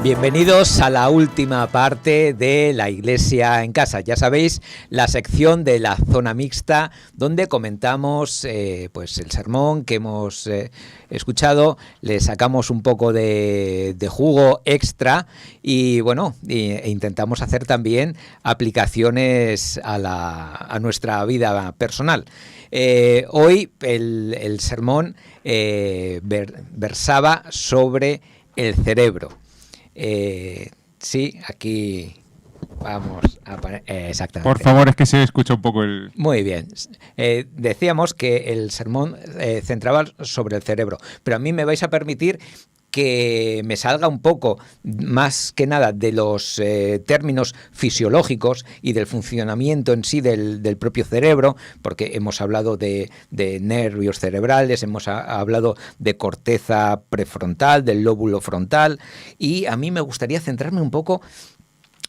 Bienvenidos a la última parte de La Iglesia en Casa. Ya sabéis, la sección de la zona mixta donde comentamos pues el sermón que hemos escuchado, le sacamos un poco de jugo extra y bueno, e intentamos hacer también aplicaciones a nuestra vida personal. Hoy el sermón versaba sobre el cerebro. Sí, aquí vamos a poner exactamente. Por favor, es que se escucha un poco el... Muy bien. Decíamos que el sermón centraba sobre el cerebro, pero a mí me vais a permitir que me salga un poco, más que nada, de los términos fisiológicos y del funcionamiento en sí del propio cerebro, porque hemos hablado de nervios cerebrales, hemos hablado de corteza prefrontal, del lóbulo frontal, y a mí me gustaría centrarme un poco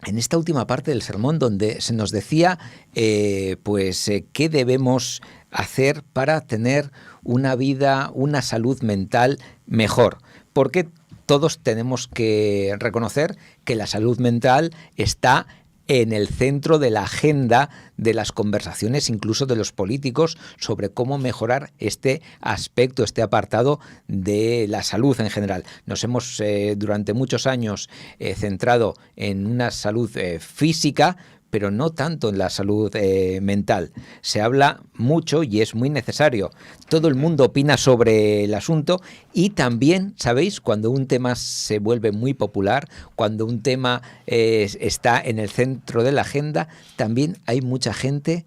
en esta última parte del sermón donde se nos decía qué debemos hacer para tener una vida, una salud mental mejor. Porque todos tenemos que reconocer que la salud mental está en el centro de la agenda de las conversaciones, incluso de los políticos, sobre cómo mejorar este aspecto, este apartado de la salud en general. Nos hemos durante muchos años centrado en una salud física, pero no tanto en la salud mental. Se habla mucho y es muy necesario. Todo el mundo opina sobre el asunto y también, ¿sabéis? Cuando un tema se vuelve muy popular, cuando un tema está en el centro de la agenda, también hay mucha gente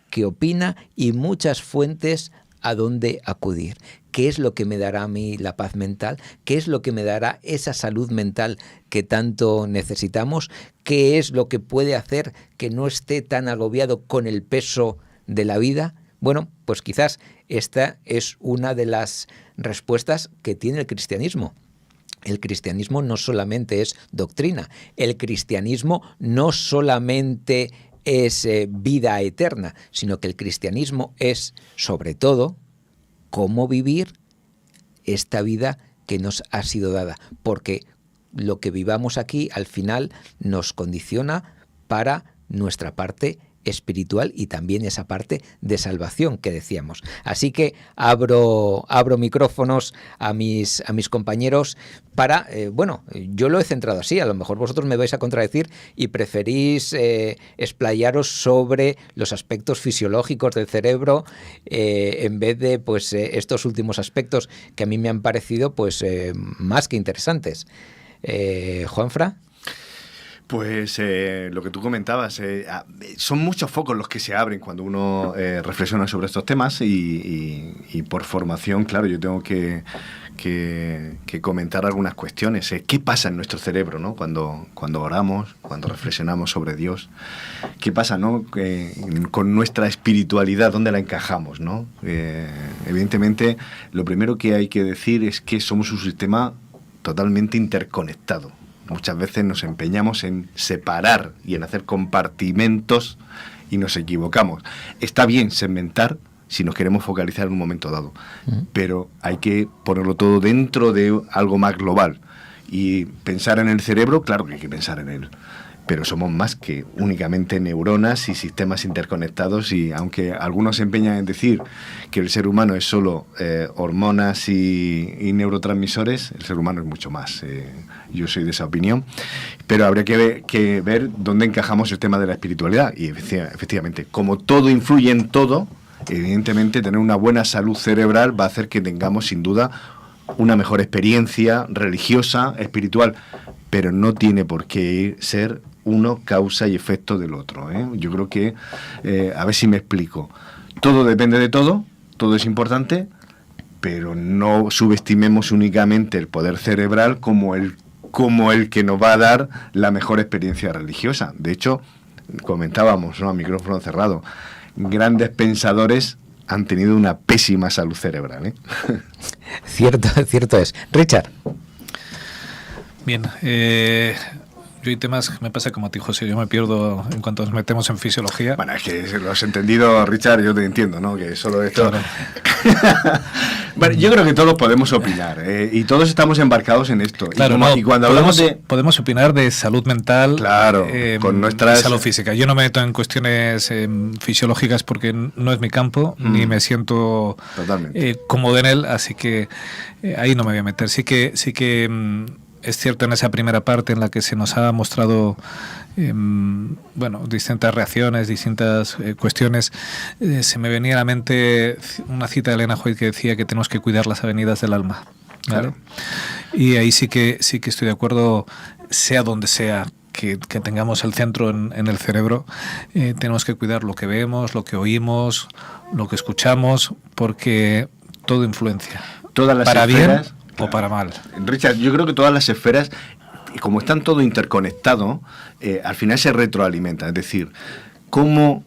que opina y muchas fuentes a dónde acudir. ¿Qué es lo que me dará a mí la paz mental? ¿Qué es lo que me dará esa salud mental que tanto necesitamos? ¿Qué es lo que puede hacer que no esté tan agobiado con el peso de la vida? Bueno, pues quizás esta es una de las respuestas que tiene el cristianismo. El cristianismo no solamente es doctrina, el cristianismo no solamente es vida eterna, sino que el cristianismo es, sobre todo, cómo vivir esta vida que nos ha sido dada, porque lo que vivamos aquí al final nos condiciona para nuestra parte espiritual y también esa parte de salvación que decíamos. Así que abro micrófonos a mis compañeros para, yo lo he centrado así, a lo mejor vosotros me vais a contradecir y preferís explayaros sobre los aspectos fisiológicos del cerebro en vez de estos últimos aspectos que a mí me han parecido más que interesantes. Juanfra. Pues lo que tú comentabas, son muchos focos los que se abren cuando uno reflexiona sobre estos temas y por formación, claro, yo tengo que comentar algunas cuestiones. ¿Qué pasa en nuestro cerebro, ¿no? Cuando oramos, cuando reflexionamos sobre Dios? ¿Qué pasa, ¿no? Con nuestra espiritualidad, ¿dónde la encajamos, ¿no? Evidentemente, lo primero que hay que decir es que somos un sistema totalmente interconectado. Muchas veces nos empeñamos en separar y en hacer compartimentos y nos equivocamos. Está bien segmentar si nos queremos focalizar en un momento dado, pero hay que ponerlo todo dentro de algo más global. Y pensar en el cerebro, claro que hay que pensar en él, pero somos más que únicamente neuronas y sistemas interconectados, y aunque algunos se empeñan en decir que el ser humano es solo hormonas y neurotransmisores, el ser humano es mucho más. Yo soy de esa opinión, pero habría que ver dónde encajamos el tema de la espiritualidad. Y efectivamente, como todo influye en todo, evidentemente tener una buena salud cerebral va a hacer que tengamos sin duda una mejor experiencia religiosa, espiritual, pero no tiene por qué ser uno causa y efecto del otro, ¿eh? Yo creo que, a ver si me explico, todo depende de todo, todo es importante, pero no subestimemos únicamente el poder cerebral como el que nos va a dar la mejor experiencia religiosa. De hecho, comentábamos, ¿no?, a micrófono cerrado, grandes pensadores han tenido una pésima salud cerebral, ¿eh? Cierto es. Richard. Bien, Yo hay temas que me pasa como a ti, José, yo me pierdo en cuanto nos metemos en fisiología. Bueno, es que lo has entendido, Richard, yo te entiendo, ¿no? Que solo esto... Claro. Bueno, yo creo que todos podemos opinar, y todos estamos embarcados en esto. Claro, y cuando hablamos podemos opinar de salud mental, claro, con nuestras... salud física. Yo no me meto en cuestiones fisiológicas porque no es mi campo, ni me siento cómodo en él, así que ahí no me voy a meter. Sí que es cierto en esa primera parte en la que se nos ha mostrado distintas reacciones, distintas cuestiones. Se me venía a la mente una cita de Elena White que decía que tenemos que cuidar las avenidas del alma, ¿vale? Claro. Y ahí sí que estoy de acuerdo, sea donde sea que tengamos el centro en el cerebro, tenemos que cuidar lo que vemos, lo que oímos, lo que escuchamos, porque todo influencia. Todas las para esferas, bien o para mal. Richard, yo creo que todas las esferas, como están todo interconectado, al final se retroalimenta. Es decir, cómo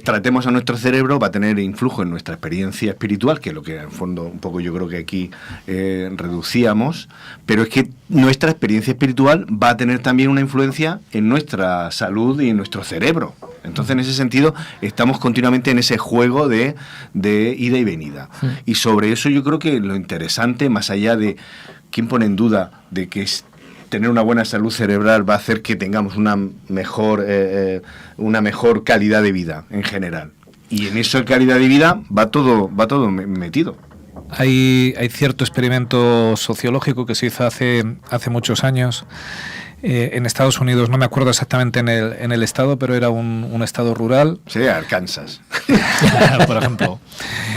tratemos a nuestro cerebro va a tener influjo en nuestra experiencia espiritual, que es lo que en el fondo un poco yo creo que aquí reducíamos, pero es que nuestra experiencia espiritual va a tener también una influencia en nuestra salud y en nuestro cerebro. Entonces, en ese sentido, estamos continuamente en ese juego de ida y venida. Sí. Y sobre eso yo creo que lo interesante, más allá de quién pone en duda de que tener una buena salud cerebral va a hacer que tengamos una mejor calidad de vida en general. Y en esa calidad de vida va todo metido. Hay cierto experimento sociológico que se hizo hace muchos años en Estados Unidos, no me acuerdo exactamente en el estado, pero era un estado rural. Sí, Arkansas. Por ejemplo.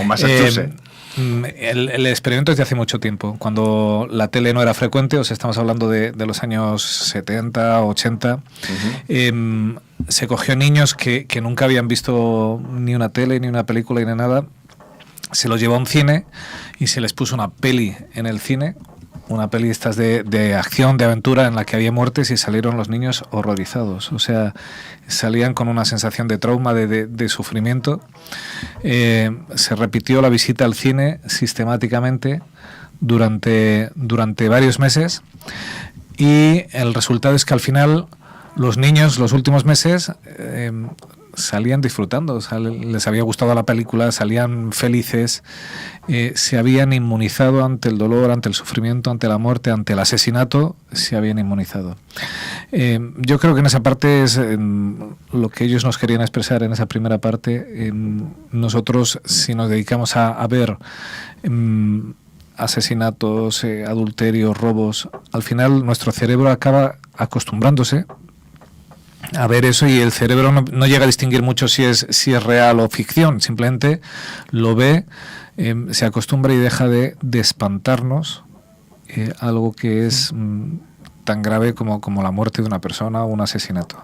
O Massachusetts. El experimento es de hace mucho tiempo, cuando la tele no era frecuente, o sea, estamos hablando de los años 70, 80. Uh-huh. Se cogió niños que nunca habían visto ni una tele, ni una película, ni nada. Se los llevó a un cine y se les puso una peli en el cine, una peli estas de acción, de aventura, en la que había muertes, y salieron los niños horrorizados. O sea, salían con una sensación de trauma, de sufrimiento. Se repitió la visita al cine sistemáticamente durante varios meses, y el resultado es que al final los niños, los últimos meses, salían disfrutando, les había gustado la película, salían felices, se habían inmunizado ante el dolor, ante el sufrimiento, ante la muerte, ante el asesinato, se habían inmunizado. Yo creo que en esa parte es lo que ellos nos querían expresar en esa primera parte. Nosotros, si nos dedicamos a ver asesinatos, adulterios, robos, al final nuestro cerebro acaba acostumbrándose a ver eso, y el cerebro no llega a distinguir mucho si es real o ficción, simplemente lo ve, se acostumbra y deja de espantarnos algo que es tan grave como la muerte de una persona o un asesinato.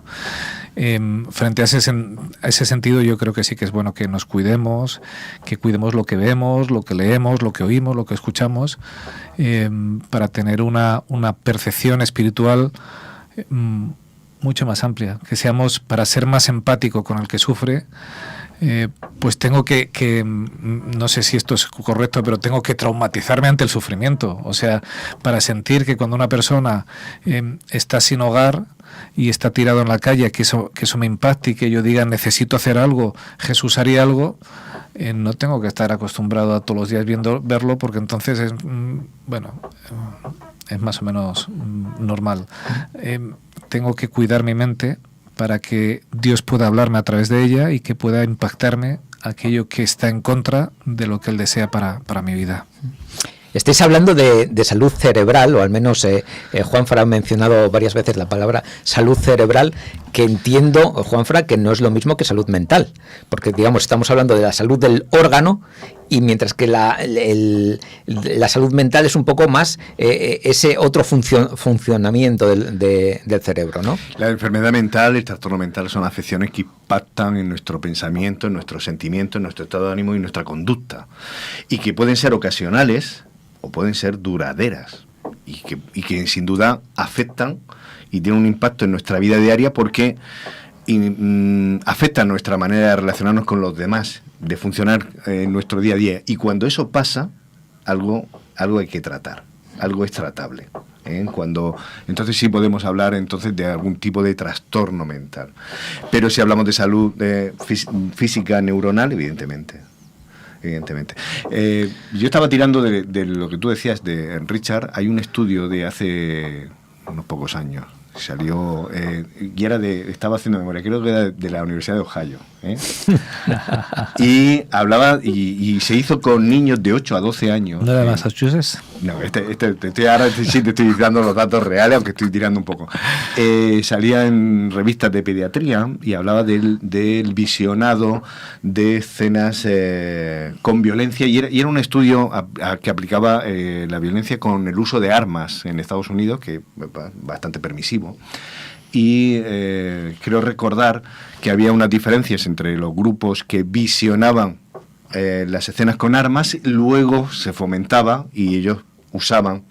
Frente a ese sentido, yo creo que sí que es bueno que nos cuidemos, que cuidemos lo que vemos, lo que leemos, lo que oímos, lo que escuchamos, para tener una percepción espiritual mucho más amplia, que seamos, para ser más empático con el que sufre, pues tengo que no sé si esto es correcto, pero tengo que traumatizarme ante el sufrimiento. O sea, para sentir que cuando una persona está sin hogar y está tirado en la calle, que eso me impacte y que yo diga necesito hacer algo, Jesús haría algo, no tengo que estar acostumbrado a todos los días verlo, porque entonces es más o menos normal. Tengo que cuidar mi mente para que Dios pueda hablarme a través de ella y que pueda impactarme aquello que está en contra de lo que Él desea para mi vida. Estáis hablando de salud cerebral, o al menos Juanfran ha mencionado varias veces la palabra salud cerebral, que entiendo, Juanfran, que no es lo mismo que salud mental, porque digamos estamos hablando de la salud del órgano, y mientras que la salud mental es un poco más ese otro funcionamiento del cerebro, ¿no? La enfermedad mental, el trastorno mental son afecciones que impactan en nuestro pensamiento, en nuestros sentimientos, en nuestro estado de ánimo y nuestra conducta, y que pueden ser ocasionales o pueden ser duraderas, y que sin duda afectan y tienen un impacto en nuestra vida diaria, porque afectan nuestra manera de relacionarnos con los demás, de funcionar en nuestro día a día. Y cuando eso pasa, algo hay que tratar, algo es tratable. Entonces sí podemos hablar entonces de algún tipo de trastorno mental. Pero si hablamos de salud física neuronal, evidentemente. Yo estaba tirando de lo que tú decías de Richard. Hay un estudio de hace unos pocos años, salió y estaba haciendo memoria, creo que era de la Universidad de Ohio, y hablaba y se hizo con niños de 8 a 12 años. ¿No era de Massachusetts? No, ahora sí te estoy dando los datos reales, aunque estoy tirando un poco. Salía en revistas de pediatría y hablaba del visionado de escenas con violencia, y era un estudio que aplicaba la violencia con el uso de armas en Estados Unidos, que es bastante permisivo. Y creo recordar que había unas diferencias entre los grupos que visionaban las escenas con armas, luego se fomentaba y ellos usaban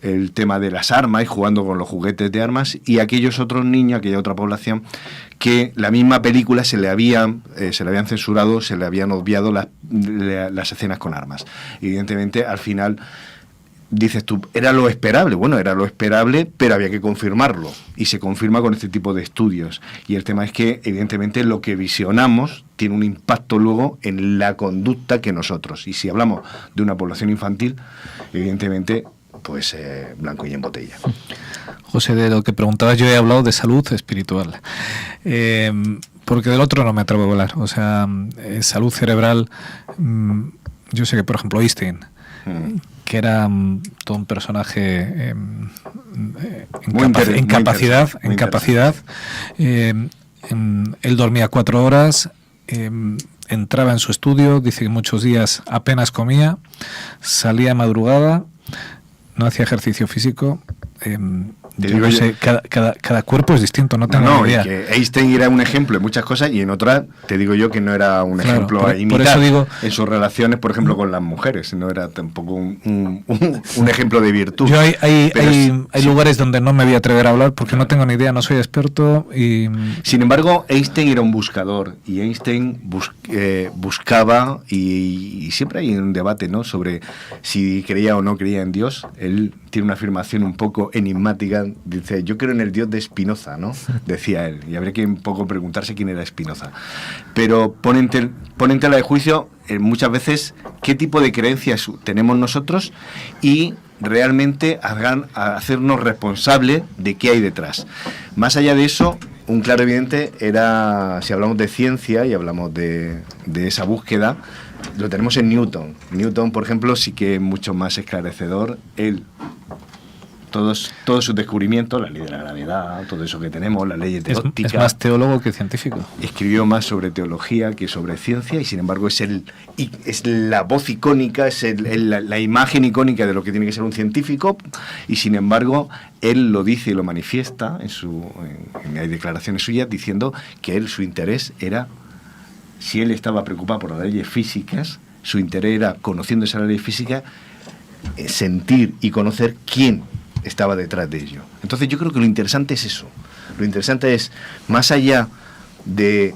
el tema de las armas y jugando con los juguetes de armas, y aquellos otros niños, aquella otra población, que la misma película se le habían censurado, se le habían obviado las escenas con armas. Evidentemente, al final, dices tú, era lo esperable. Bueno, era lo esperable, pero había que confirmarlo, y se confirma con este tipo de estudios. Y el tema es que, evidentemente, lo que visionamos tiene un impacto luego en la conducta que nosotros. Y si hablamos de una población infantil, evidentemente, pues blanco y en botella. José, de lo que preguntabas, yo he hablado de salud espiritual, porque del otro no me atrevo a hablar. O sea, salud cerebral, yo sé que, por ejemplo, Einstein, que era todo un personaje en capacidad. Él dormía 4 horas, entraba en su estudio, dice que muchos días apenas comía, salía madrugada, no hacía ejercicio físico. Yo no sé, cada cuerpo es distinto, no tengo ni idea. Que Einstein era un ejemplo en muchas cosas, y en otras te digo yo que no era un ejemplo a imitar. Por eso digo, en sus relaciones, por ejemplo, con las mujeres, no era tampoco un ejemplo de virtud. Yo hay lugares donde no me voy a atrever a hablar porque no tengo ni idea, no soy experto. Sin embargo, Einstein era un buscador, y Einstein buscaba, y siempre hay un debate, ¿no?, sobre si creía o no creía en Dios. Él tiene una afirmación un poco enigmática. Dice, yo creo en el Dios de Spinoza, ¿no?, decía él, y habría que un poco preguntarse quién era Spinoza. Pero pone en tela de juicio muchas veces qué tipo de creencias tenemos nosotros, y realmente hacernos responsables de qué hay detrás. Más allá de eso, un claro evidente era, si hablamos de ciencia y hablamos de esa búsqueda, lo tenemos en Newton. Newton, por ejemplo, sí que es mucho más esclarecedor. Todos sus descubrimientos, la ley de la gravedad, todo eso que tenemos, las leyes de óptica. Es más teólogo que científico. Escribió más sobre teología que sobre ciencia, y sin embargo es la voz icónica, es la imagen icónica de lo que tiene que ser un científico, y sin embargo él lo dice y lo manifiesta hay declaraciones suyas diciendo que su interés era, si él estaba preocupado por las leyes físicas, su interés era, conociendo esas leyes físicas, sentir y conocer quién estaba detrás de ello. Entonces yo creo que lo interesante es eso. Lo interesante es, más allá de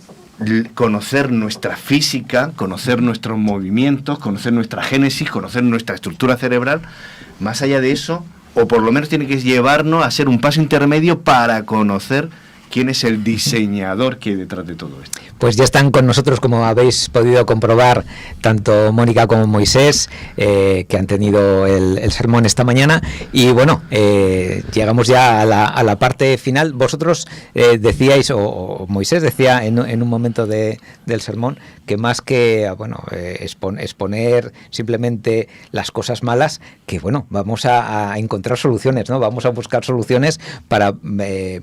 conocer nuestra física, conocer nuestros movimientos, conocer nuestra génesis, conocer nuestra estructura cerebral, más allá de eso, o por lo menos tiene que llevarnos a ser un paso intermedio para conocer quién es el diseñador que hay detrás de todo esto. Pues ya están con nosotros, como habéis podido comprobar, tanto Mónica como Moisés, que han tenido el sermón esta mañana. Y bueno, llegamos ya a la parte final. Vosotros decíais, o Moisés decía en un momento del sermón, que más que exponer simplemente las cosas malas, que bueno, vamos a encontrar soluciones, ¿no? Vamos a buscar soluciones para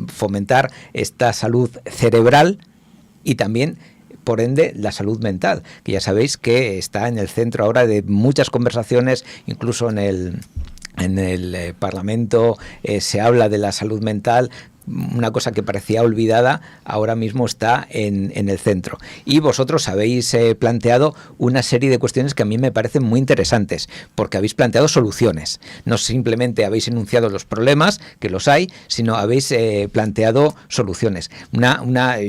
fomentar esta salud cerebral y también, por ende, la salud mental, que ya sabéis que está en el centro ahora de muchas conversaciones, incluso en el Parlamento se habla de la salud mental. Una cosa que parecía olvidada ahora mismo está en el centro. Y vosotros habéis planteado una serie de cuestiones que a mí me parecen muy interesantes, porque habéis planteado soluciones. No simplemente habéis enunciado los problemas, que los hay, sino habéis planteado soluciones.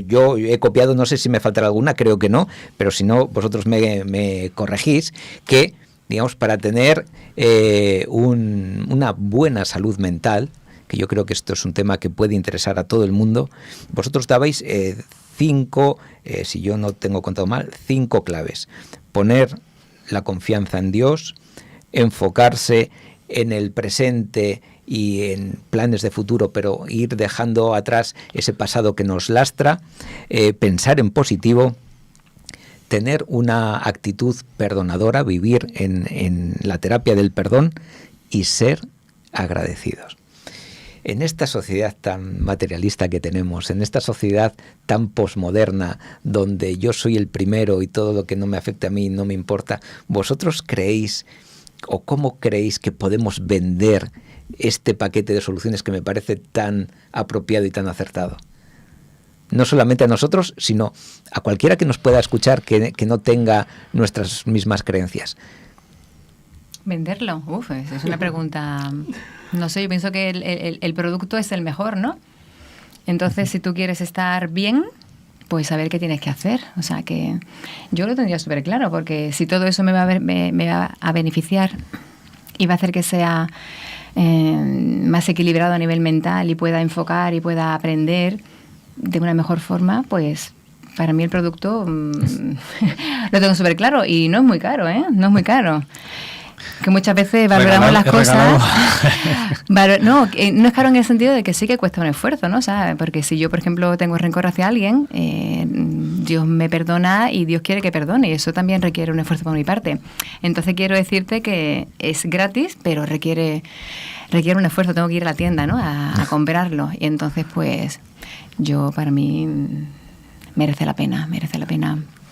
Yo he copiado, no sé si me faltará alguna, creo que no, pero si no, vosotros me corregís, que digamos, para tener una buena salud mental, que yo creo que esto es un tema que puede interesar a todo el mundo, vosotros dabais 5, si yo no tengo contado mal, 5 claves. Poner la confianza en Dios, enfocarse en el presente y en planes de futuro, pero ir dejando atrás ese pasado que nos lastra, pensar en positivo, tener una actitud perdonadora, vivir en la terapia del perdón y ser agradecidos. En esta sociedad tan materialista que tenemos, en esta sociedad tan posmoderna, donde yo soy el primero y todo lo que no me afecte a mí no me importa, ¿vosotros creéis o cómo creéis que podemos vender este paquete de soluciones que me parece tan apropiado y tan acertado? No solamente a nosotros, sino a cualquiera que nos pueda escuchar que no tenga nuestras mismas creencias. Venderlo, es una pregunta. No sé, yo pienso que el producto es el mejor, ¿no? Entonces, si tú quieres estar bien, pues saber qué tienes que hacer. O sea, que yo lo tendría súper claro, porque si todo eso me va a beneficiar y va a hacer que sea más equilibrado a nivel mental y pueda enfocar y pueda aprender de una mejor forma, pues para mí el producto lo tengo súper claro y no es muy caro, ¿eh? No es muy caro. Que muchas veces valoramos las cosas. No es caro en el sentido de que sí que cuesta un esfuerzo, ¿no? O sea, porque si yo, por ejemplo, tengo rencor hacia alguien, Dios me perdona y Dios quiere que perdone, y eso también requiere un esfuerzo por mi parte. Entonces quiero decirte que es gratis, pero requiere un esfuerzo. Tengo que ir a la tienda, ¿no? A comprarlo. Y entonces, pues, para mí merece la pena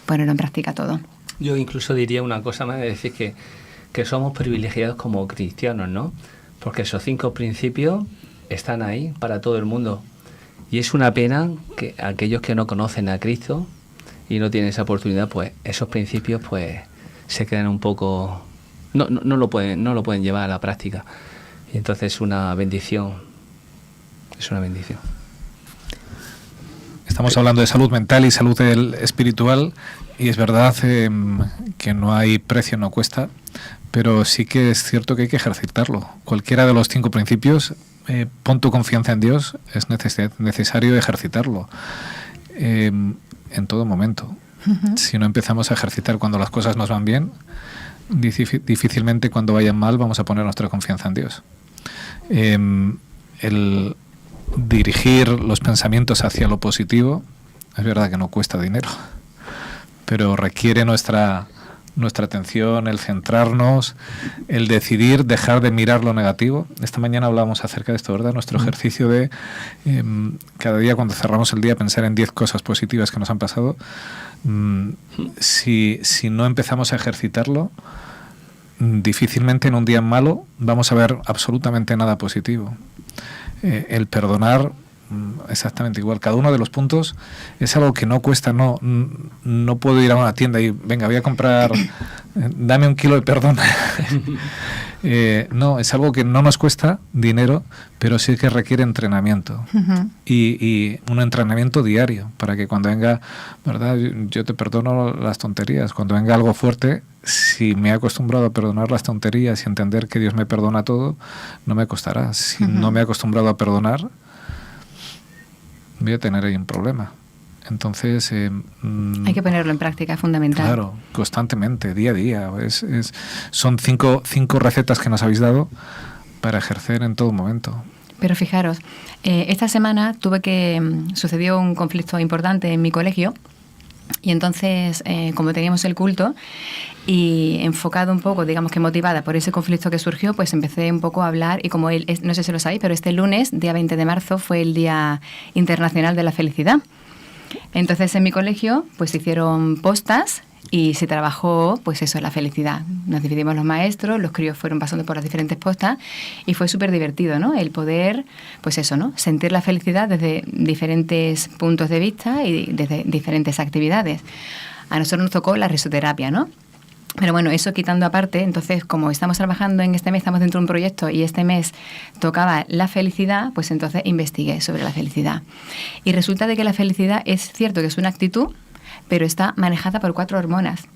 ponerlo en práctica todo. Yo incluso diría una cosa más, de decir que somos privilegiados como cristianos, ¿no? Porque esos 5 principios están ahí para todo el mundo. Y es una pena que aquellos que no conocen a Cristo y no tienen esa oportunidad, pues esos principios pues se quedan un poco... No lo pueden llevar a la práctica. Y entonces es una bendición. Es una bendición. Estamos hablando de salud mental y salud espiritual, y es verdad que no hay precio, no cuesta, pero sí que es cierto que hay que ejercitarlo. Cualquiera de los 5 principios, pon tu confianza en Dios, es necesario ejercitarlo en todo momento. Uh-huh. Si no empezamos a ejercitar cuando las cosas nos van bien, difícilmente cuando vayan mal vamos a poner nuestra confianza en Dios. El dirigir los pensamientos hacia lo positivo, es verdad que no cuesta dinero, pero requiere nuestra atención, el centrarnos, el decidir dejar de mirar lo negativo. Esta mañana hablábamos acerca de esto, ¿verdad? Nuestro ejercicio de cada día, cuando cerramos el día, pensar en 10 cosas positivas que nos han pasado. Si no empezamos a ejercitarlo, difícilmente en un día malo vamos a ver absolutamente nada positivo. El perdonar, exactamente igual. Cada uno de los puntos es algo que no cuesta. No puedo ir a una tienda y venga, voy a comprar, dame 1 kilo de perdón. No, es algo que no nos cuesta dinero, pero sí que requiere entrenamiento. Uh-huh. Y un entrenamiento diario para que cuando venga, ¿verdad? Yo te perdono las tonterías. Cuando venga algo fuerte, si me he acostumbrado a perdonar las tonterías y entender que Dios me perdona todo, no me costará. Si no me he acostumbrado a perdonar, voy a tener ahí un problema. Entonces... hay que ponerlo en práctica, es fundamental. Claro, constantemente, día a día. Son 5 recetas que nos habéis dado para ejercer en todo momento. Pero fijaros, esta semana sucedió un conflicto importante en mi colegio. Y entonces, como teníamos el culto y enfocado un poco, digamos que motivada por ese conflicto que surgió, pues empecé un poco a hablar, y como no sé si lo sabéis, pero este lunes, día 20 de marzo, fue el Día Internacional de la Felicidad. Entonces, en mi colegio, pues se hicieron postas y se trabajó, pues eso, la felicidad. Nos dividimos los maestros, los críos fueron pasando por las diferentes postas y fue súper divertido, ¿no? El poder, pues eso, ¿no? Sentir la felicidad desde diferentes puntos de vista y desde diferentes actividades. A nosotros nos tocó la risoterapia, ¿no? Pero bueno, eso quitando aparte, entonces como estamos trabajando en este mes, estamos dentro de un proyecto y este mes tocaba la felicidad, pues entonces investigué sobre la felicidad. Y resulta de que la felicidad es cierto que es una actitud, pero está manejada por 4 hormonas.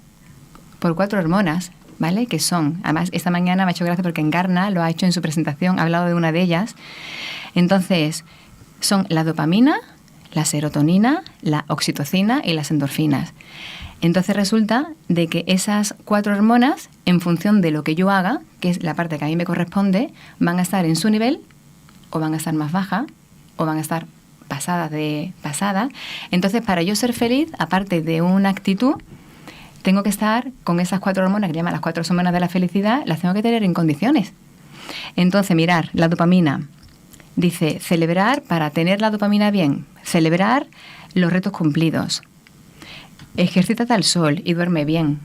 Por 4 hormonas. ¿vale? Que son, además esta mañana me ha hecho gracia porque Encarna lo ha hecho en su presentación, ha hablado de una de ellas. Entonces, son la dopamina, la serotonina, la oxitocina y las endorfinas. Entonces resulta de que esas 4 hormonas, en función de lo que yo haga, que es la parte que a mí me corresponde, van a estar en su nivel, o van a estar más baja, o van a estar pasadas de pasada. Entonces, para yo ser feliz, aparte de una actitud, tengo que estar con esas 4 hormonas, que llaman las 4 hormonas de la felicidad, las tengo que tener en condiciones. Entonces, mirar, la dopamina. Dice, celebrar, para tener la dopamina bien, celebrar los retos cumplidos. Ejercítate al sol y duerme bien,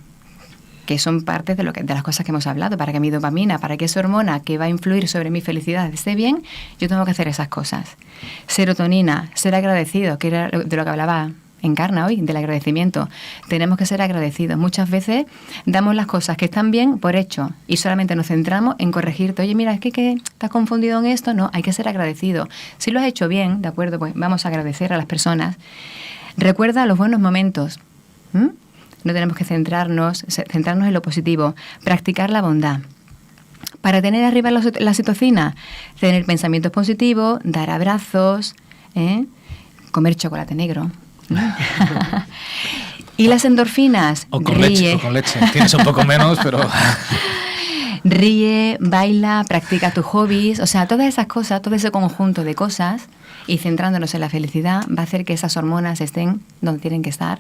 que son parte de las cosas que hemos hablado. Para que mi dopamina, para que esa hormona que va a influir sobre mi felicidad esté bien, yo tengo que hacer esas cosas. Serotonina, ser agradecido, que era de lo que hablaba Encarna hoy, del agradecimiento. Tenemos que ser agradecidos. Muchas veces damos las cosas que están bien por hecho y solamente nos centramos en corregirte. Oye, mira, es que estás confundido en esto. No, hay que ser agradecido. Si lo has hecho bien, de acuerdo, pues vamos a agradecer a las personas. Recuerda los buenos momentos. No tenemos que centrarnos en lo positivo. Practicar la bondad. Para tener arriba la oxitocina, tener pensamientos positivos, dar abrazos, comer chocolate negro. Y las endorfinas, o con leche. Tienes un poco menos, pero ríe, baila, practica tus hobbies. O sea, todas esas cosas, todo ese conjunto de cosas, y centrándonos en la felicidad, va a hacer que esas hormonas estén donde tienen que estar,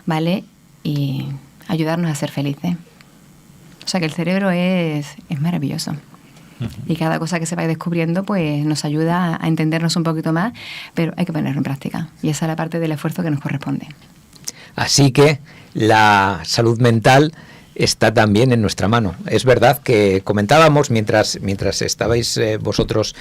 ¿vale? Y ayudarnos a ser felices. O sea que el cerebro es maravilloso. Y cada cosa que se vaya descubriendo pues nos ayuda a entendernos un poquito más, pero hay que ponerlo en práctica. Y esa es la parte del esfuerzo que nos corresponde. Así que la salud mental está también en nuestra mano. Es verdad que comentábamos mientras estabais vosotros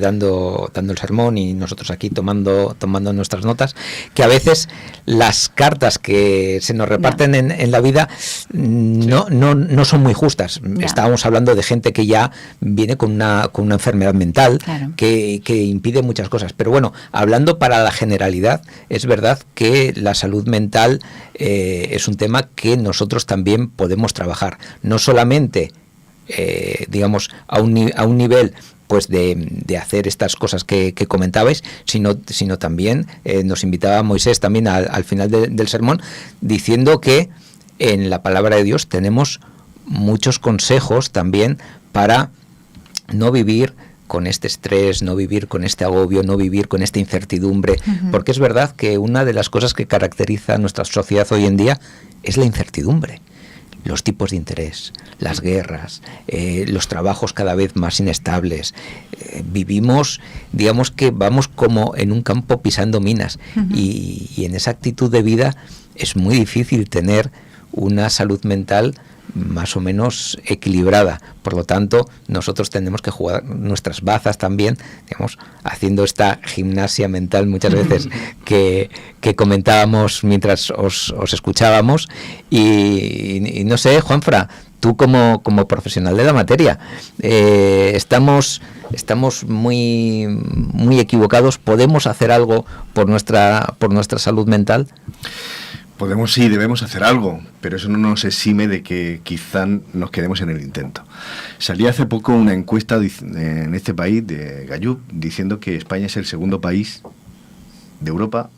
dando el sermón y nosotros aquí tomando nuestras notas, que a veces las cartas que se nos reparten en la vida no son muy justas. Estábamos hablando de gente que ya viene con una enfermedad mental, claro, que impide muchas cosas. Pero bueno, hablando para la generalidad, es verdad que la salud mental es un tema que nosotros también podemos trabajar, no solamente digamos a un nivel pues de hacer estas cosas que comentabais, sino también nos invitaba Moisés también al final del sermón diciendo que en la palabra de Dios tenemos muchos consejos también para no vivir con este estrés, no vivir con este agobio, no vivir con esta incertidumbre, porque es verdad que una de las cosas que caracteriza a nuestra sociedad hoy en día es la incertidumbre. Los tipos de interés, las guerras, los trabajos cada vez más inestables. Vivimos, digamos que vamos como en un campo pisando minas, y en esa actitud de vida es muy difícil tener una salud mental más o menos equilibrada. Por lo tanto, nosotros tenemos que jugar nuestras bazas también, digamos, haciendo esta gimnasia mental muchas veces que comentábamos mientras os escuchábamos. Y no sé, Juanfra, tú como profesional de la materia, estamos muy equivocados. ¿Podemos hacer algo por nuestra salud mental? Podemos, sí, debemos hacer algo, pero eso no nos exime de que quizá nos quedemos en el intento. Salía hace poco una encuesta en este país, de Gallup, diciendo que España es el segundo país de Europa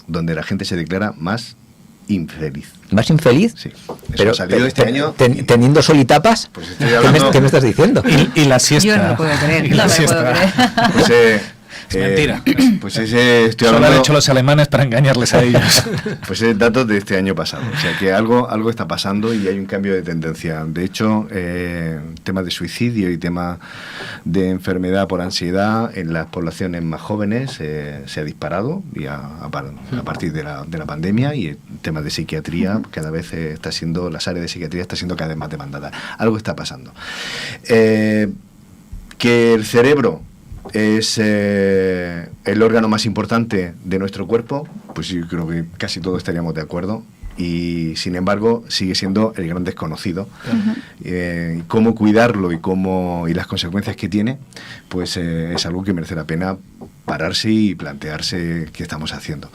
donde la gente se declara más infeliz. ¿Más infeliz? Sí. Eso pero ha salido este año. ¿Teniendo sol y tapas? Pues estoy hablando... ¿Qué me estás diciendo? Y la siesta. Yo no lo puedo creer. Y la siesta. Pues, es mentira. Pues estoy Solo hablando... han hecho los alemanes para engañarles a ellos. Pues es datos de este año pasado. O sea que algo está pasando y hay un cambio de tendencia. De hecho, temas de suicidio y temas de enfermedad por ansiedad en las poblaciones más jóvenes se ha disparado y a partir de la pandemia, y temas de psiquiatría cada vez las áreas de psiquiatría están siendo cada vez más demandadas. Algo está pasando. Que el cerebro es el órgano más importante de nuestro cuerpo, pues yo creo que casi todos estaríamos de acuerdo, y sin embargo sigue siendo el gran desconocido. Cómo cuidarlo y las consecuencias que tiene, pues es algo que merece la pena pararse y plantearse qué estamos haciendo.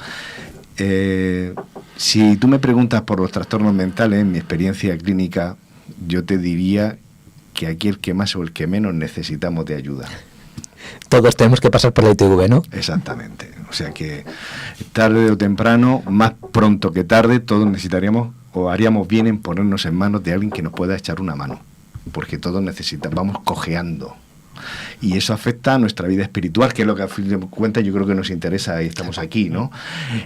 Si tú me preguntas por los trastornos mentales, mi experiencia clínica yo te diría que aquí el que más o el que menos necesitamos de ayuda. Todos tenemos que pasar por la ITV, ¿no? Exactamente. O sea que tarde o temprano, más pronto que tarde, todos necesitaríamos o haríamos bien en ponernos en manos de alguien que nos pueda echar una mano. Porque todos vamos cojeando. Y eso afecta a nuestra vida espiritual, que es lo que a fin de cuentas yo creo que nos interesa y estamos aquí, ¿no?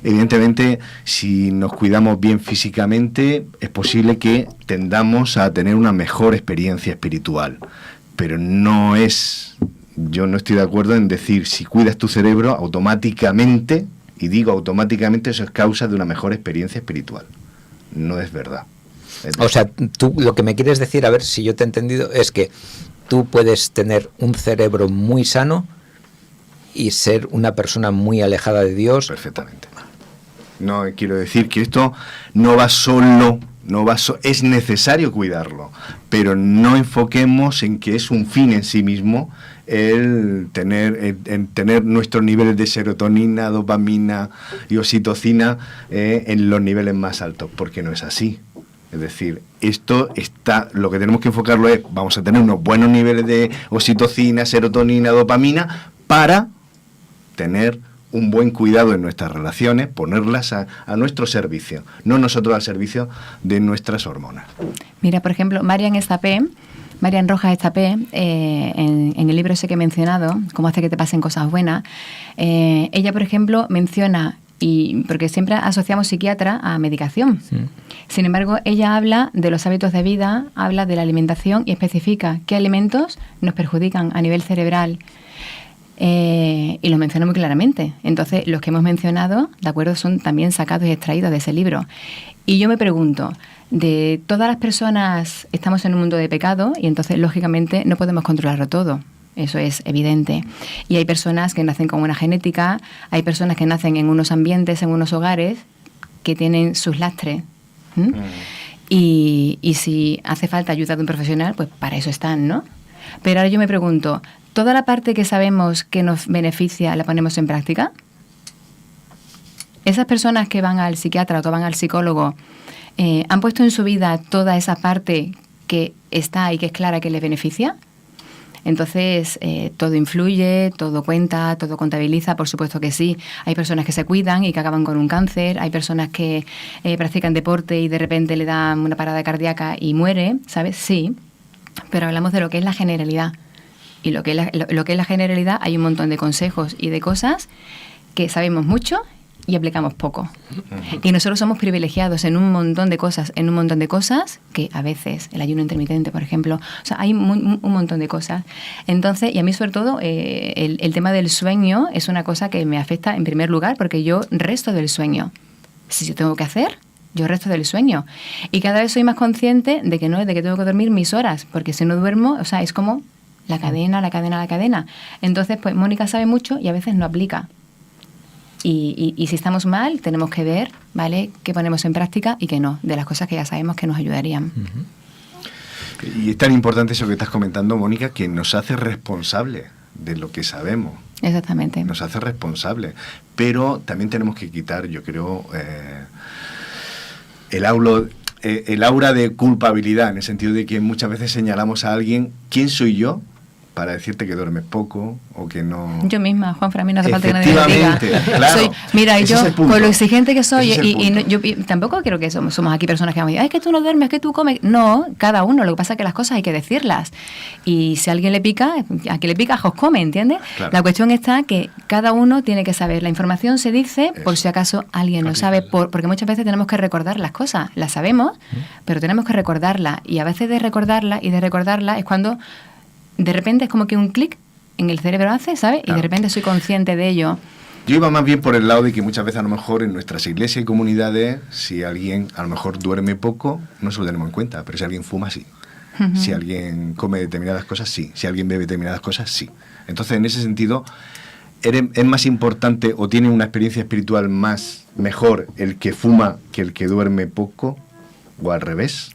Evidentemente, si nos cuidamos bien físicamente, es posible que tendamos a tener una mejor experiencia espiritual. Pero yo no estoy de acuerdo en decir, si cuidas tu cerebro, automáticamente, y digo automáticamente, eso es causa de una mejor experiencia espiritual. No es verdad. O sea, tú lo que me quieres decir, a ver si yo te he entendido, es que tú puedes tener un cerebro muy sano y ser una persona muy alejada de Dios. Perfectamente. No quiero decir que esto no va solo, es necesario cuidarlo, pero no enfoquemos en que es un fin en sí mismo el tener nuestros niveles de serotonina, dopamina y oxitocina en los niveles más altos, porque no es así. Es decir, lo que tenemos que enfocarlo es, vamos a tener unos buenos niveles de oxitocina, serotonina, dopamina, para tener un buen cuidado en nuestras relaciones, ponerlas a nuestro servicio, no nosotros al servicio de nuestras hormonas. Mira, por ejemplo, Marian Rojas Estapé, en el libro ese que he mencionado, Cómo hace que te pasen cosas buenas, ella, por ejemplo, menciona, y porque siempre asociamos psiquiatra a medicación. Sin embargo, ella habla de los hábitos de vida, habla de la alimentación y especifica qué alimentos nos perjudican a nivel cerebral. Y lo menciona muy claramente. Entonces, los que hemos mencionado, de acuerdo, son también sacados y extraídos de ese libro. Y yo me pregunto, de todas las personas estamos en un mundo de pecado y entonces, lógicamente, no podemos controlarlo todo. Eso es evidente. Y hay personas que nacen con una genética, hay personas que nacen en unos ambientes, en unos hogares, que tienen sus lastres. Y si hace falta ayuda de un profesional, pues para eso están, ¿no? Pero ahora yo me pregunto, ¿toda la parte que sabemos que nos beneficia la ponemos en práctica? Esas personas que van al psiquiatra o que van al psicólogo, ¿han puesto en su vida toda esa parte que está y que es clara que les beneficia? Entonces, todo influye, todo cuenta, todo contabiliza, por supuesto que sí. Hay personas que se cuidan y que acaban con un cáncer, hay personas que practican deporte y de repente le dan una parada cardíaca y muere, ¿sabes? Sí, pero hablamos de lo que es la generalidad. Y lo que es la generalidad, hay un montón de consejos y de cosas que sabemos mucho y aplicamos poco. Y nosotros somos privilegiados en un montón de cosas, que a veces, el ayuno intermitente, por ejemplo, o sea, hay un montón de cosas. Entonces, y a mí sobre todo, el tema del sueño es una cosa que me afecta en primer lugar, porque yo resto del sueño. Si yo tengo que hacer, yo resto del sueño. Y cada vez soy más consciente de que tengo que dormir mis horas, porque si no duermo, o sea, es como la cadena. Entonces, pues Mónica sabe mucho y a veces no aplica. Y si estamos mal, tenemos que ver, ¿vale?, qué ponemos en práctica y qué no, de las cosas que ya sabemos que nos ayudarían. Y es tan importante eso que estás comentando, Mónica, que nos hace responsables de lo que sabemos. Exactamente. Nos hace responsables. Pero también tenemos que quitar, yo creo, el aura de culpabilidad, en el sentido de que muchas veces señalamos a alguien, ¿quién soy yo para decirte que duermes poco o que no? Yo misma, Juanfran, a mí no hace falta que nadie me diga. Claro, mira, yo con lo exigente que soy, yo tampoco creo que somos aquí personas que vamos a decir, es que tú no duermes, es que tú comes. No, cada uno, lo que pasa es que las cosas hay que decirlas. Y si a alguien le pica, a quien le pica, ajos come, ¿entiendes? Claro. La cuestión está que cada uno tiene que saber. La información se dice por si acaso alguien no sabe, porque muchas veces tenemos que recordar las cosas. Las sabemos, pero tenemos que recordarlas. Y a veces de recordarlas es cuando de repente es como que un clic en el cerebro hace, ¿sabes? Claro. Y de repente soy consciente de ello. Yo iba más bien por el lado de que muchas veces a lo mejor en nuestras iglesias y comunidades, si alguien a lo mejor duerme poco, no se lo tenemos en cuenta, pero si alguien fuma, sí. Si alguien come determinadas cosas, sí. Si alguien bebe determinadas cosas, sí. Entonces, en ese sentido, es más importante o tiene una experiencia espiritual mejor el que fuma que el que duerme poco, o al revés.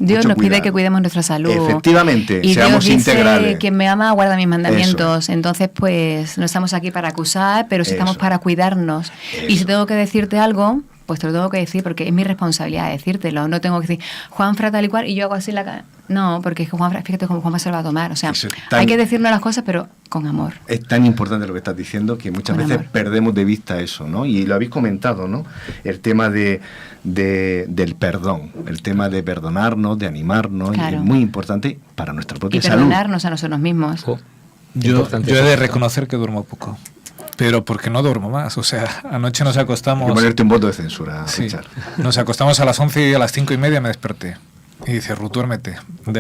Dios nos pide que cuidemos nuestra salud. Efectivamente, y seamos Dios dice, integrales. Quien me ama guarda mis mandamientos. Eso. Entonces, pues, no estamos aquí para acusar, pero sí estamos para cuidarnos. Eso. Y si tengo que decirte algo, pues te lo tengo que decir porque es mi responsabilidad decírtelo. No tengo que decir, Juanfra tal y cual, y yo hago así la cara. No, porque es que Juanfra, fíjate cómo Juanfra se lo va a tomar. O sea, hay que decirnos las cosas, pero con amor. Es tan importante lo que estás diciendo que muchas veces perdemos de vista eso, ¿no? Y lo habéis comentado, ¿no? El tema del perdón, el tema de perdonarnos, de animarnos, claro. y es muy importante para nuestra propia salud. Y perdonarnos a nosotros mismos. Yo he de reconocer que duermo poco. Pero porque no duermo más, o sea, anoche nos acostamos... Hay que ponerte un voto de censura, sí, Richard. Nos acostamos a las 11 y a las 5:30 me desperté. Y dice, Ruth, duérmete.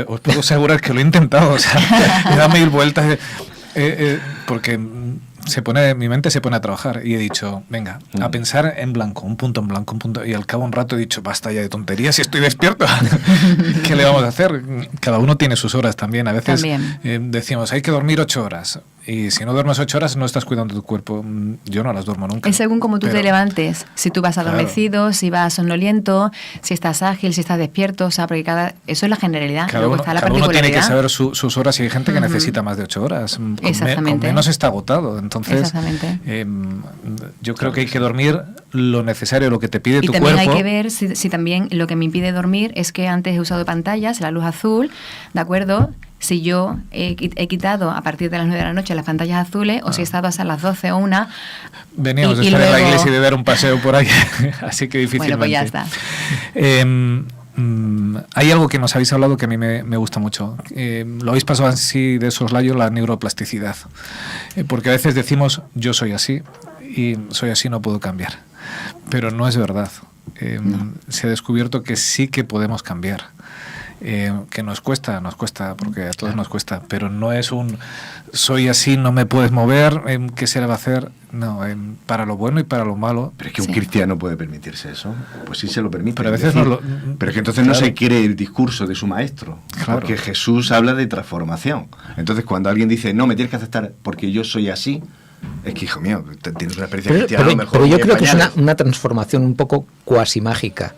Os puedo asegurar que lo he intentado, o sea, he dado 1000 vueltas, porque mi mente se pone a trabajar y he dicho, venga, a pensar en blanco, un punto en blanco, un punto, y al cabo un rato he dicho, basta ya de tonterías y estoy despierto. ¿Qué le vamos a hacer? Cada uno tiene sus horas también. A veces decimos, hay que dormir 8 horas. Y si no duermes 8 horas, no estás cuidando tu cuerpo. Yo no las duermo nunca. Es según cómo tú te levantes. Si tú vas adormecido, claro. Si vas somnoliento, si estás ágil, si estás despierto. O sea, porque eso es la generalidad. Cada uno tiene que saber sus horas y hay gente que necesita más de 8 horas. Con menos está agotado. Entonces, yo creo que hay que dormir lo necesario, lo que te pide tu cuerpo. Y también hay que ver si también lo que me impide dormir es que antes he usado pantallas, la luz azul, ¿de acuerdo? Si yo he quitado a partir de las 9 de la noche las pantallas azules, o si estabas a las 12 o 1... Veníamos de estar en la iglesia y de dar un paseo por ahí, así que difícilmente. Bueno, pues ya está. Hay algo que nos habéis hablado que a mí me gusta mucho. Lo habéis pasado así de soslayo, la neuroplasticidad. Porque a veces decimos, yo soy así, y soy así, no puedo cambiar. Pero no es verdad. Se ha descubierto que sí que podemos cambiar. Que nos cuesta, porque a todos nos cuesta, pero no es soy así, no me puedes mover, ¿qué se le va a hacer? No, para lo bueno y para lo malo. Pero es que un cristiano puede permitirse eso, pues sí se lo permite. Pero a veces pero es que entonces no se quiere el discurso de su maestro, claro. Porque Jesús habla de transformación. Entonces cuando alguien dice, no, me tienes que aceptar porque yo soy así, es que, hijo mío, tienes una experiencia cristiana, a lo mejor. Pero yo creo que es una transformación un poco cuasi mágica,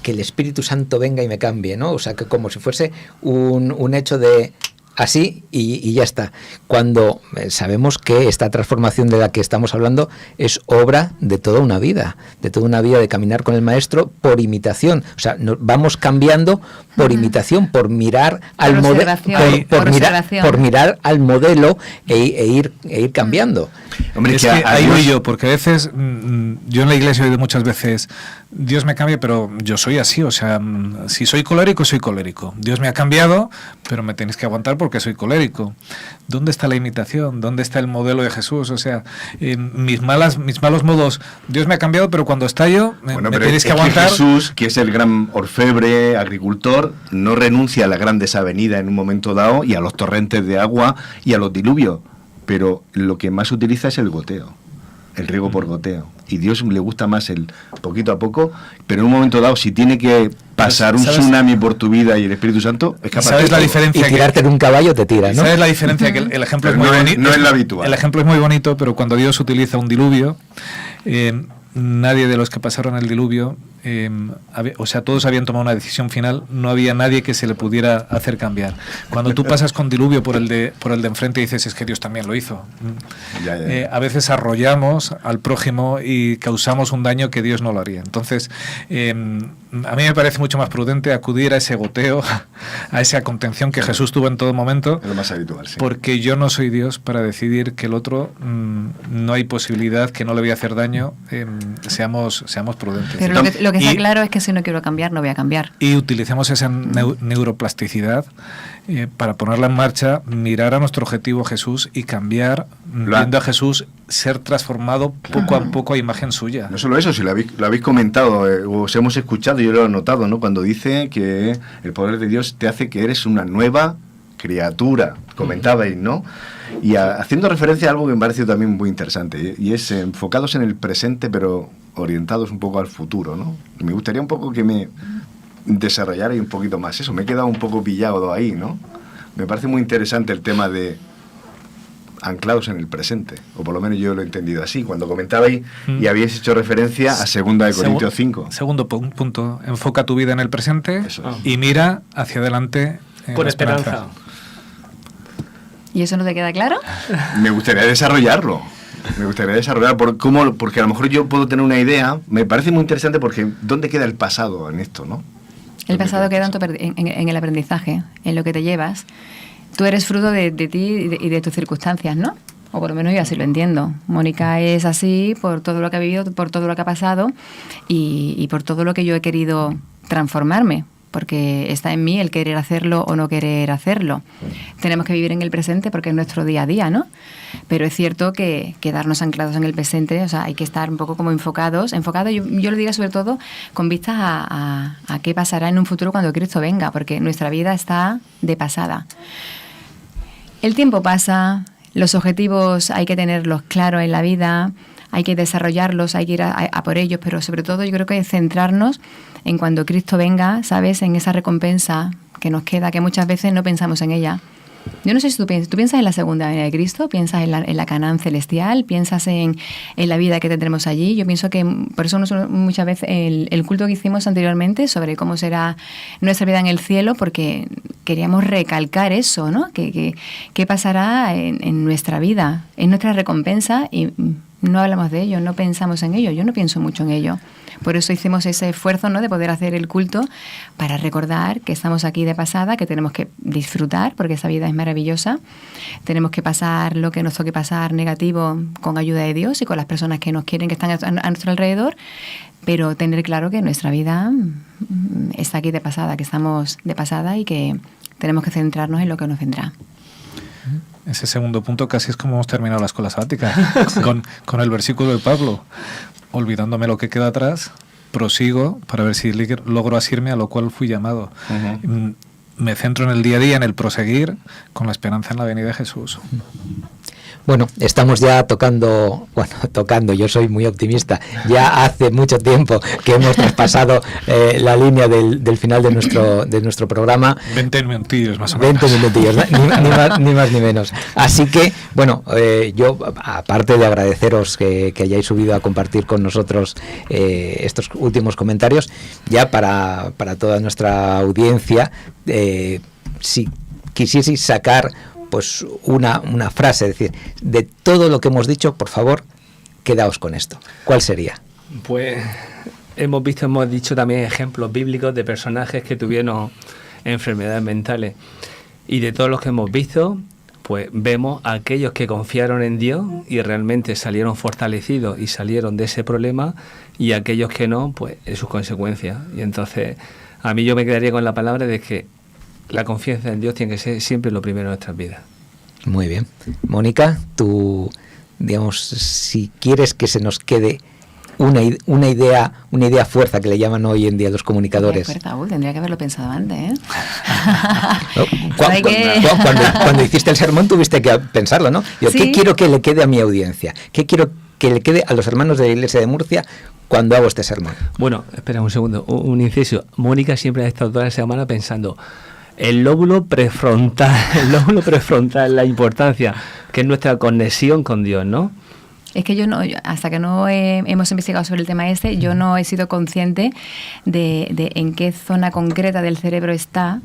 que el Espíritu Santo venga y me cambie, ¿no? O sea, que como si fuese un hecho de así y ya está. Cuando sabemos que esta transformación de la que estamos hablando es obra de toda una vida de caminar con el Maestro por imitación. O sea, vamos cambiando por imitación, por mirar al modelo, por mirar al modelo e ir cambiando. Hombre, es que ahí voy yo, porque a veces yo en la iglesia he oído muchas veces, Dios me cambia, pero yo soy así, o sea, si soy colérico, soy colérico. Dios me ha cambiado, pero me tenéis que aguantar porque soy colérico. ¿Dónde está la imitación? ¿Dónde está el modelo de Jesús? O sea, mis malos modos, Dios me ha cambiado, pero cuando estallo, me tenéis que aguantar. Que Jesús, que es el gran orfebre, agricultor, no renuncia a la gran desavenida en un momento dado y a los torrentes de agua y a los diluvios, pero lo que más utiliza es el goteo, el riego por goteo. Y Dios le gusta más el poquito a poco, pero en un momento dado, si tiene que pasar un tsunami por tu vida y el Espíritu Santo, es capaz. ¿Sabes la diferencia? Y tirarte de un caballo te tira, ¿no? ¿Sabes la diferencia? Que el ejemplo es muy bonito. No es lo habitual. El ejemplo es muy bonito, pero cuando Dios utiliza un diluvio, nadie de los que pasaron el diluvio, o sea, todos habían tomado una decisión final, no había nadie que se le pudiera hacer cambiar. Cuando tú pasas con diluvio por el de enfrente y dices, es que Dios también lo hizo. Ya. A veces arrollamos al prójimo y causamos un daño que Dios no lo haría. Entonces, a mí me parece mucho más prudente acudir a ese goteo, a esa contención que Jesús tuvo en todo momento. Es lo más habitual, sí. Porque yo no soy Dios para decidir que el otro no hay posibilidad, que no le voy a hacer daño. Seamos prudentes. Pero lo que está claro es que si no quiero cambiar, no voy a cambiar. Y utilicemos esa neuroplasticidad para ponerla en marcha, mirar a nuestro objetivo Jesús y cambiar, viendo a Jesús ser transformado poco a poco a imagen suya. No solo eso, si lo habéis comentado, os hemos escuchado, yo lo he notado, ¿no? Cuando dice que el poder de Dios te hace que eres una nueva criatura, comentabais, ¿no? Y haciendo referencia a algo que me pareció también muy interesante, y es enfocados en el presente, pero orientados un poco al futuro, ¿no? Y me gustaría un poco que me desarrollara un poquito más eso. Me he quedado un poco pillado ahí, ¿no? Me parece muy interesante el tema de anclados en el presente, o por lo menos yo lo he entendido así. Cuando comentabais y habíais hecho referencia a 2 Corintios 5. Segundo punto, enfoca tu vida en el presente y mira hacia adelante con esperanza. ¿Y eso no te queda claro? Me gustaría desarrollarlo. Me gustaría desarrollar porque a lo mejor yo puedo tener una idea. Me parece muy interesante porque ¿dónde queda el pasado en esto, no? El pasado queda en el aprendizaje, en lo que te llevas. Tú eres fruto de ti y de tus circunstancias, ¿no? O por lo menos yo así lo entiendo. Mónica es así por todo lo que ha vivido, por todo lo que ha pasado y por todo lo que yo he querido transformarme, porque está en mí el querer hacerlo o no querer hacerlo. Tenemos que vivir en el presente porque es nuestro día a día, ¿no? Pero es cierto que quedarnos anclados en el presente, o sea, hay que estar un poco como enfocados, yo lo diría sobre todo con vistas a qué pasará en un futuro cuando Cristo venga, porque nuestra vida está de pasada. El tiempo pasa, los objetivos hay que tenerlos claros en la vida, hay que desarrollarlos, hay que ir a por ellos, pero sobre todo yo creo que centrarnos en cuando Cristo venga, ¿sabes? En esa recompensa que nos queda, que muchas veces no pensamos en ella. Yo no sé si tú piensas en la segunda venida de Cristo, piensas en la Canaán celestial, piensas en la vida que tendremos allí. Yo pienso que por eso muchas veces el culto que hicimos anteriormente sobre cómo será nuestra vida en el cielo, porque queríamos recalcar eso, ¿no? ¿Qué pasará en nuestra vida, en nuestra recompensa? Y no hablamos de ello, no pensamos en ello. Yo no pienso mucho en ello. Por eso hicimos ese esfuerzo, ¿no?, de poder hacer el culto para recordar que estamos aquí de pasada, que tenemos que disfrutar porque esa vida es maravillosa. Tenemos que pasar lo que nos toque pasar negativo con ayuda de Dios y con las personas que nos quieren, que están a nuestro alrededor, pero tener claro que nuestra vida está aquí de pasada, que estamos de pasada y que tenemos que centrarnos en lo que nos vendrá. Ese segundo punto casi es como hemos terminado la escuela sabática, con el versículo de Pablo. Olvidándome lo que queda atrás, prosigo para ver si logro asirme a lo cual fui llamado. Uh-huh. Me centro en el día a día, en el proseguir, con la esperanza en la venida de Jesús. Bueno, estamos ya tocando, yo soy muy optimista, ya hace mucho tiempo que hemos traspasado la línea del final de nuestro programa. 20 minutillos más o menos. 20 minutillos, ni más ni menos. Así que, bueno, yo, aparte de agradeceros que hayáis subido a compartir con nosotros estos últimos comentarios, ya para toda nuestra audiencia, si quisieseis sacar pues una frase, es decir, de todo lo que hemos dicho, por favor, quedaos con esto. ¿Cuál sería? Pues hemos dicho también ejemplos bíblicos de personajes que tuvieron enfermedades mentales. Y de todos los que hemos visto, pues vemos a aquellos que confiaron en Dios y realmente salieron fortalecidos y salieron de ese problema, y aquellos que no, pues en sus consecuencias. Y entonces, a mí yo me quedaría con la palabra de que la confianza en Dios tiene que ser siempre lo primero en nuestras vidas. Muy bien. Mónica, tú, digamos, si quieres que se nos quede una idea fuerza, que le llaman hoy en día los comunicadores. Tendría que haberlo pensado antes, ¿eh? ¿No? Cuando hiciste el sermón tuviste que pensarlo, ¿no? ¿Sí? ¿Qué quiero que le quede a mi audiencia? ¿Qué quiero que le quede a los hermanos de la Iglesia de Murcia cuando hago este sermón? Bueno, espera un segundo, un inciso. Mónica siempre ha estado toda la semana pensando el lóbulo prefrontal, la importancia, que es nuestra conexión con Dios, ¿no? Es que hasta que no hemos investigado sobre el tema yo no he sido consciente de en qué zona concreta del cerebro está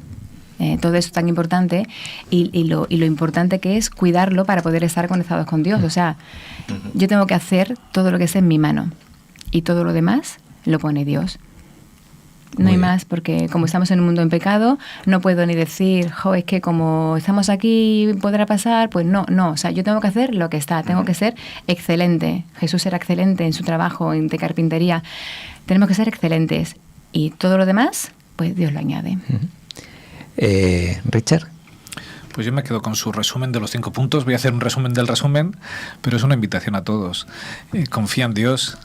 todo eso tan importante y lo importante que es cuidarlo para poder estar conectados con Dios. O sea, yo tengo que hacer todo lo que esté en mi mano y todo lo demás lo pone Dios. No hay más, porque como estamos en un mundo en pecado, no puedo ni decir, es que como estamos aquí podrá pasar, pues no, o sea, yo tengo que hacer lo que está, tengo que ser excelente. Jesús era excelente en su trabajo de carpintería, tenemos que ser excelentes y todo lo demás, pues Dios lo añade. Richard. Pues yo me quedo con su resumen de los 5 puntos, voy a hacer un resumen del resumen, pero es una invitación a todos. Confía en Dios,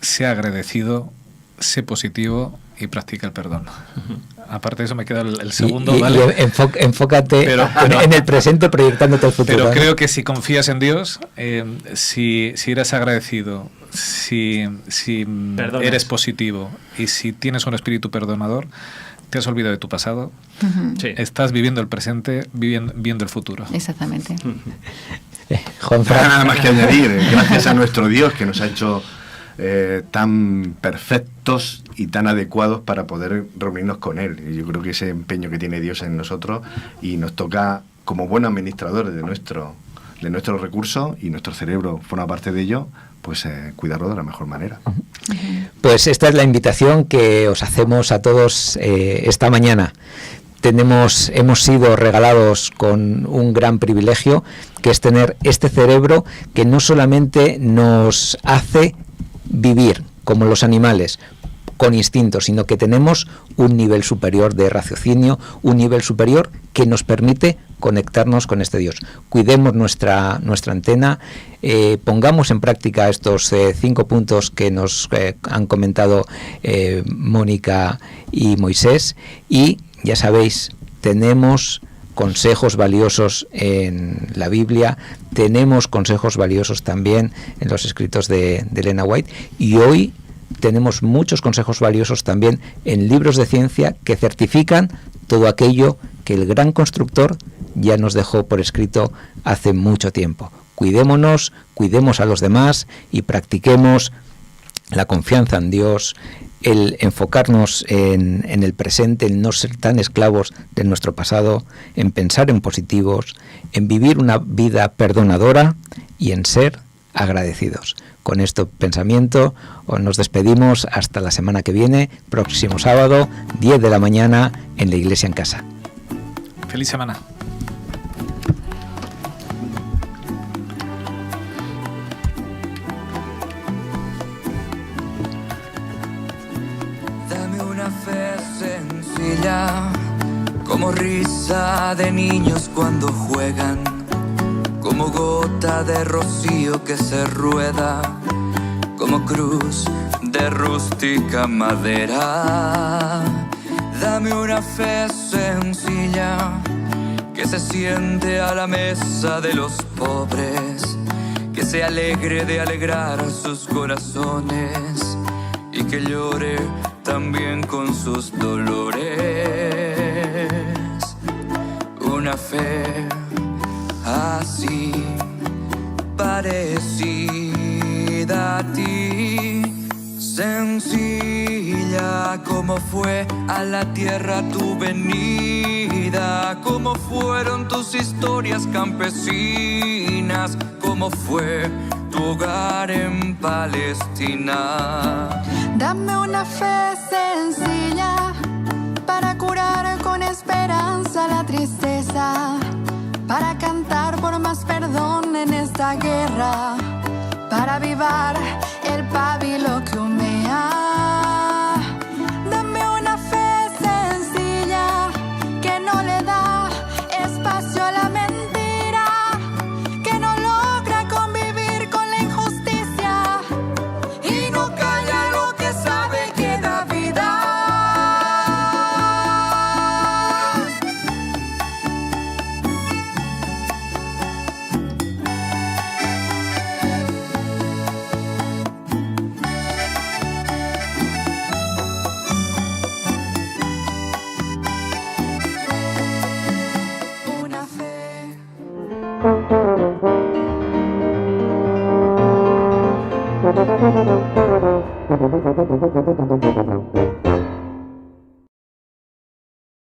sea agradecido, sé positivo y practica el perdón. Aparte de eso me queda el segundo. ¿Vale? Enfócate pero, en el presente proyectándote el futuro. Pero creo que si confías en Dios, si eres agradecido, si eres positivo y si tienes un espíritu perdonador, te has olvidado de tu pasado, estás viviendo el presente, viendo el futuro. Exactamente. Nada más que añadir, gracias a nuestro Dios que nos ha hecho tan perfectos y tan adecuados para poder reunirnos con Él. Y yo creo que ese empeño que tiene Dios en nosotros, y nos toca como buenos administradores de de nuestros recursos y nuestro cerebro forma parte de ello, pues cuidarlo de la mejor manera. Pues esta es la invitación que os hacemos a todos esta mañana. Hemos sido regalados con un gran privilegio, que es tener este cerebro que no solamente nos hace vivir como los animales, con instintos, sino que tenemos un nivel superior de raciocinio, un nivel superior que nos permite conectarnos con este Dios. Cuidemos nuestra antena, pongamos en práctica estos 5 puntos que nos han comentado Mónica y Moisés, y ya sabéis, tenemos consejos valiosos en la Biblia, tenemos consejos valiosos también en los escritos de Elena White, y hoy tenemos muchos consejos valiosos también en libros de ciencia que certifican todo aquello que el gran constructor ya nos dejó por escrito hace mucho tiempo. Cuidémonos, cuidemos a los demás y practiquemos la confianza en Dios, el enfocarnos en el presente, en no ser tan esclavos de nuestro pasado, en pensar en positivos, en vivir una vida perdonadora y en ser agradecidos. Con este pensamiento nos despedimos hasta la semana que viene, próximo sábado, 10 de la mañana, en la Iglesia en Casa. Feliz semana. Dame una fe sencilla, como risa de niños cuando juegan, como gota de rocío que se rueda, como cruz de rústica madera. Dame una fe sencilla, que se siente a la mesa de los pobres, que se alegre de alegrar sus corazones y que llore también con sus dolores. Una fe así, parecida a ti, sencilla como fue a la tierra tu venida, como fueron tus historias campesinas, como fue tu hogar en Palestina. Dame una fe sencilla para curar con esperanza la tristeza, para cantar por más perdón en esta guerra, para avivar